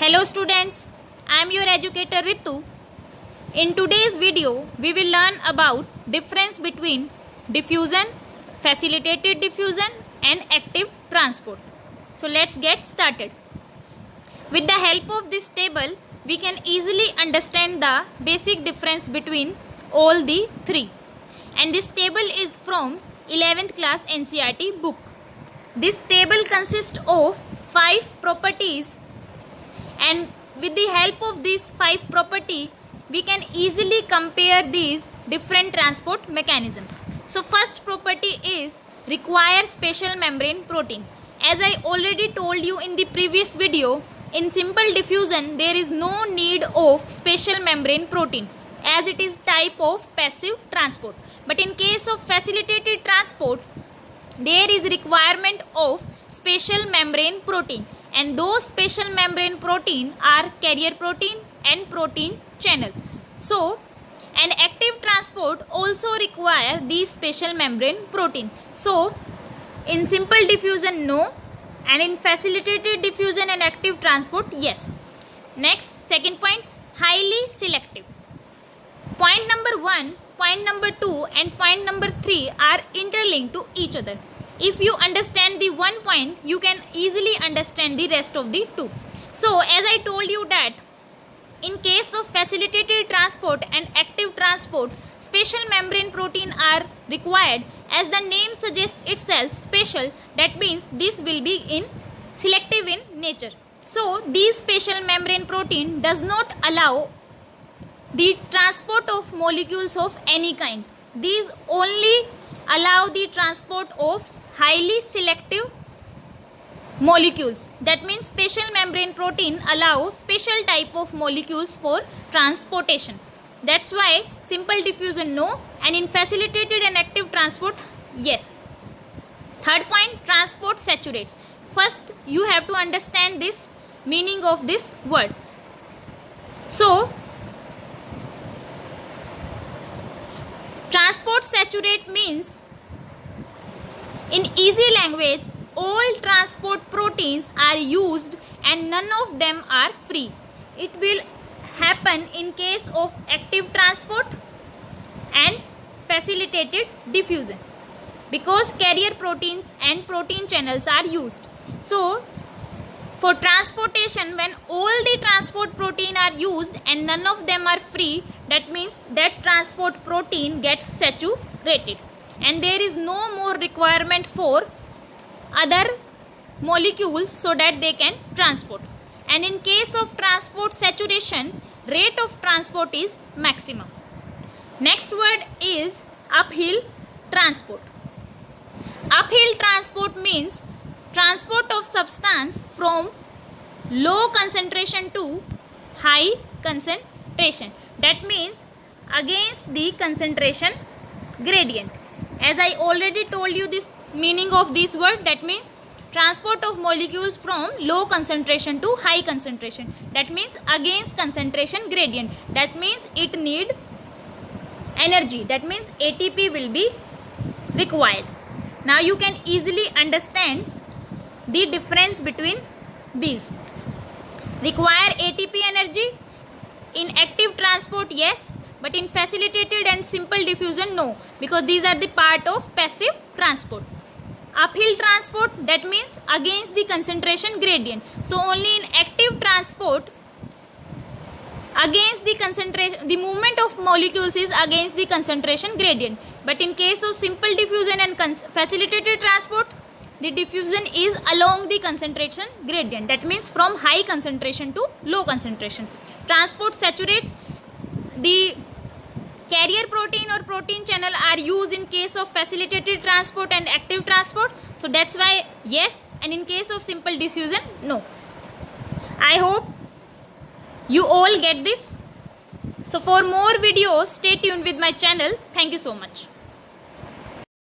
Hello students, I am your educator Ritu. In today's video, we will learn about difference between diffusion, facilitated diffusion and active transport. So let's get started. With the help of this table, we can easily understand the basic difference between all the three. And this table is from 11th class NCERT book. This table consists of 5 properties, and with the help of these 5 properties we can easily compare these different transport mechanisms. So first property is require special membrane protein. As I already told you in the previous video, in simple diffusion there is no need of special membrane protein as it is type of passive transport. But in case of facilitated transport, there is requirement of special membrane protein, and those special membrane protein are carrier protein and protein channel. So an active transport also require these special membrane protein. So in simple diffusion no, and in facilitated diffusion and active transport yes. Next, second point, highly selective. Point number 1, point number 2 and point number 3 are interlinked to each other. If you understand the one point, you can easily understand the rest of the two. So as I told you that in case of facilitated transport and active transport, special membrane protein are required. As the name suggests itself, special, that means this will be in selective in nature. So these special membrane protein does not allow the transport of molecules of any kind. These only allow the transport of highly selective molecules. That means special membrane protein allows special type of molecules for transportation. That's why simple diffusion no, and in facilitated and active transport yes. Third point, transport saturates. First you have to understand this meaning of this word. So transport saturate means, in easy language, all transport proteins are used and none of them are free. It will happen in case of active transport and facilitated diffusion, because carrier proteins and protein channels are used. So for transportation, when all the transport protein are used and none of them are free, that means that transport protein gets saturated and there is no more requirement for other molecules so that they can transport. And in case of transport saturation, rate of transport is maximum. Next word is uphill transport. Uphill transport means transport of substance from low concentration to high concentration. That means against the concentration gradient. As I already told you this meaning of this word, that means transport of molecules from low concentration to high concentration. That means against concentration gradient. That means it need energy. That means ATP will be required. Now you can easily understand the difference between these. Require ATP energy in active transport yes, but in facilitated and simple diffusion no, because these are the part of passive transport. Uphill transport, that means against the concentration gradient. So only in active transport, against the concentration, the movement of molecules is against the concentration gradient. But in case of simple diffusion and facilitated transport, the diffusion is along the concentration gradient. That means from high concentration to low concentration. Transport saturates. The carrier protein or protein channel are used in case of facilitated transport and active transport. So that's why yes, and in case of simple diffusion no. I hope you all get this. So for more videos, stay tuned with my channel. Thank you so much.